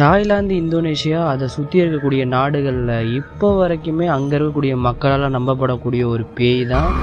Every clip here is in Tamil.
தாய்லாந்து, இந்தோனேஷியா அதை சுற்றி இருக்கக்கூடிய நாடுகளில் இப்போ வரைக்குமே அங்கே இருக்கக்கூடிய மக்களால் நம்பப்படக்கூடிய ஒரு பேய் தான்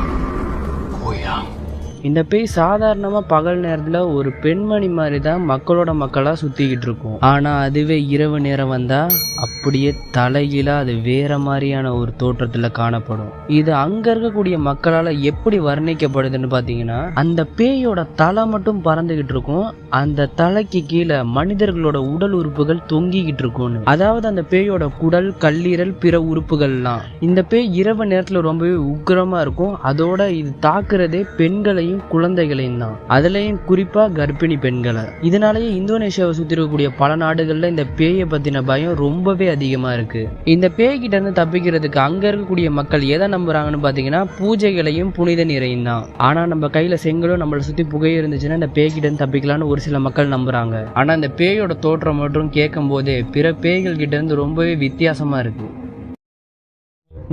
இந்த பேய். சாதாரணமாக பகல் நேரத்தில் ஒரு பெண்மணி மாதிரி தான் மக்களாக சுற்றிக்கிட்டு இருக்கும். ஆனால் அதுவே இரவு நேரம் வந்தால் அப்படியே தலைகீழாக அது வேற மாதிரியான ஒரு தோற்றத்தில் காணப்படும். இது அங்கே இருக்கக்கூடிய மக்களால் எப்படி வர்ணிக்கப்படுதுன்னு பார்த்தீங்கன்னா, அந்த பேயோட தலை மட்டும் பறந்துகிட்டு இருக்கும், அந்த தலைக்கு கீழே மனிதர்களோட உடல் உறுப்புகள் தொங்கிக்கிட்டு இருக்கும்னு. அதாவது அந்த பேயோட குடல், கல்லீரல், பிற உறுப்புகள்லாம். இந்த பேய் இரவு நேரத்தில் ரொம்பவே உக்கிரமாக இருக்கும். அதோட இது தாக்குறதே பெண்களையும் குழந்தைகளையும் தான், அதுலயும் குறிப்பா கர்ப்பிணி பெண்களை. இதனாலேயே இந்தோனேஷியாவை சுத்தி இருக்கக்கூடிய பல நாடுகள்ல இந்த பேயை பத்தின பயம் ரொம்பவே அதிகமா இருக்கு. இந்த பேய்கிட்ட இருந்து தப்பிக்கிறதுக்கு அங்க இருக்கக்கூடிய மக்கள் எதை நம்புறாங்கன்னு பாத்தீங்கன்னா, பூஜைகளையும் புனித நீரையும் தான். ஆனா நம்ம கையில செங்கலும் நம்மளை சுத்தி புகையும் இருந்துச்சுன்னா இந்த பேய்கிட்ட இருந்து தப்பிக்கலாம்னு ஒரு சில மக்கள் நம்புறாங்க. ஆனா இந்த பேயோட தோற்றம் மற்றும் கேட்கும் போதே பிற பேய்கள் கிட்ட இருந்து ரொம்பவே வித்தியாசமா இருக்கு.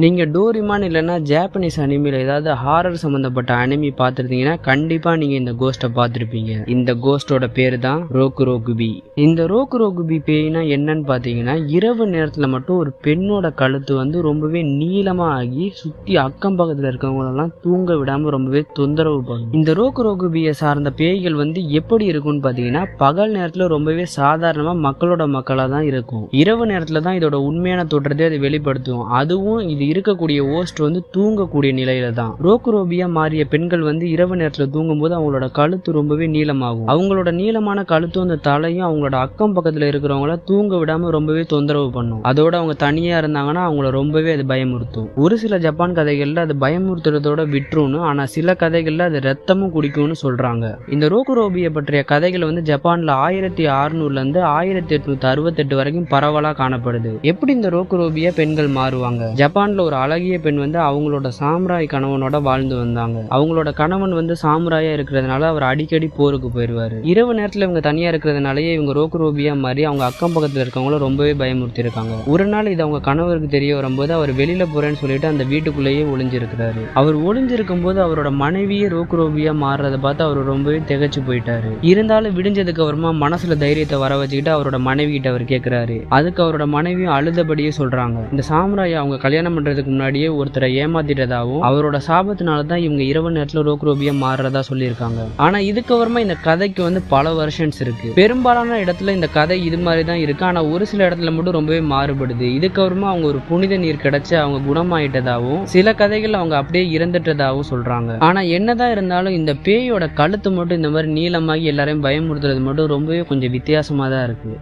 நீங்கள் டோரிமான் இல்லைன்னா ஜாப்பனீஸ் அனிமியில் ஏதாவது ஹாரர் சம்மந்தப்பட்ட அனிமி பார்த்துருந்தீங்கன்னா கண்டிப்பாக நீங்கள் இந்த கோஸ்ட்டை பார்த்துருப்பீங்க. இந்த கோஸ்ட்டோட பேர் தான் ரோக்குரோகுபி. இந்த ரோக்குரோகுபி பேய்னா என்னன்னு பார்த்தீங்கன்னா, இரவு நேரத்தில் மட்டும் ஒரு பெண்ணோட கழுத்து ரொம்பவே நீளமாக ஆகி சுற்றி அக்கம் பக்கத்தில் இருக்கவங்களெல்லாம் தூங்க விடாமல் ரொம்பவே தொந்தரவு பண்ணும். இந்த ரோக்குரோகுபியை சார்ந்த பேய்கள் எப்படி இருக்கும்னு பார்த்தீங்கன்னா, பகல் நேரத்தில் ரொம்பவே சாதாரணமாக மக்களாக தான் இருக்கும். இரவு நேரத்தில் தான் இதோட உண்மையான தோற்றத்தை அது வெளிப்படுத்தும். அதுவும் இது இருக்கக்கூடிய ஓஸ்ட் தூங்கக்கூடிய நிலையில தான். ரோக்குரோபியா மாறிய பெண்கள் இரவு நேரத்துல தூங்கும் போது அவங்களோட கழுத்து ரொம்பவே நீளமாகும். அவங்களோட நீளமான கழுத்தும் அந்த தலையும் அவங்களோட அக்கம் பக்கத்துல இருக்கிறவங்கள தூங்க விடாம ரொம்பவே தொந்தரவு பண்ணும். அதோட அவங்க தனியா இருந்தாங்கன்னா அவங்கள ரொம்பவே அது பயமுறுத்தும். ஒரு சில ஜப்பான் கதைகள்ல அது பயமுறுத்துறதோட விட்டுருன்னு, ஆனா சில கதைகள்ல அது ரத்தமும் குடிக்கும்னு சொல்றாங்க. இந்த ரோக்குரோபியை பற்றிய கதைகள் ஜப்பான்ல 1600ல இருந்து 1868 வரைக்கும் பரவலா காணப்படுது. எப்படி இந்த ரோக்குரோபியா பெண்கள் மாறுவாங்க? ஜப்பான்ல ஒரு அழகிய பெண் அவங்களோட சாம்ராய் கணவனோட வாழ்ந்து வந்தாங்க. அவங்களோட கணவன் சாம்ராயா இருக்கிறதுனால அவர் அடிக்கடி போருக்கு போயிடுவாரு. இரவு நேரத்துல இவங்க தனியா இருக்கிறதுனாலயே இவங்க ரோக்குரோபியா மாதிரி அவங்க அக்கம் பக்கத்துல இருக்கவங்கள ரொம்பவே பயமுறுத்தி இருக்காங்க. ஒரு நாள் இது அவங்க கணவருக்கு தெரிய வரும்போது அவர் வெளியில போறேன்னு சொல்லிட்டு அந்த வீட்டுக்குள்ளேயே ஒளிஞ்சிருக்கிறாரு. அவர் ஒளிஞ்சிருக்கும் போது அவரோட மனைவியே ரோக்குரோபியா மாறுறதை பார்த்து அவர் ரொம்பவே திகைச்சு போயிட்டாரு. இருந்தாலும் விடிஞ்சதுக்கு அப்புறமா மனசுல தைரியத்தை வர வச்சுக்கிட்டு அவரோட மனைவி கிட்ட அவர் கேட்கிறாரு. அதுக்கு அவரோட மனைவியும் அழுதபடியே சொல்றாங்க, இந்த சாம்ராய் அவங்க கல்யாணம் பண்றதுக்கு முன்னாடியே ஒருத்தரை ஏமாத்திட்டதாவும் அவரோட சாபத்தினாலதான் இவங்க இரவு நேரத்துல ரோக்குரோபியா மாறுறதா சொல்லியிருக்காங்க. ஆனா இதுக்கப்புறமா இந்த கதைக்கு பல வருஷன்ஸ் இருக்கு. பெரும்பாலான இடத்துல இந்த கதை இது மாதிரி தான் இருக்கு. ஆனா ஒரு சில இடத்துல மட்டும் ரொம்பவே மாறுபடுது. இதுக்கப்புறமா அவங்க ஒரு புனித நீர் கிடைச்சு அவங்க குணமாயிட்டதாவும், சில கதைகள் அவங்க அப்படியே இறந்துட்டதாவும் சொல்றாங்க. ஆனா என்னதான் இருந்தாலும் இந்த பேயோட கழுத்து மட்டும் இந்த மாதிரி நீளமாகி எல்லாரையும் பயமுறுத்துறது மட்டும் ரொம்பவே கொஞ்சம் வித்தியாசமா தான் இருக்கு.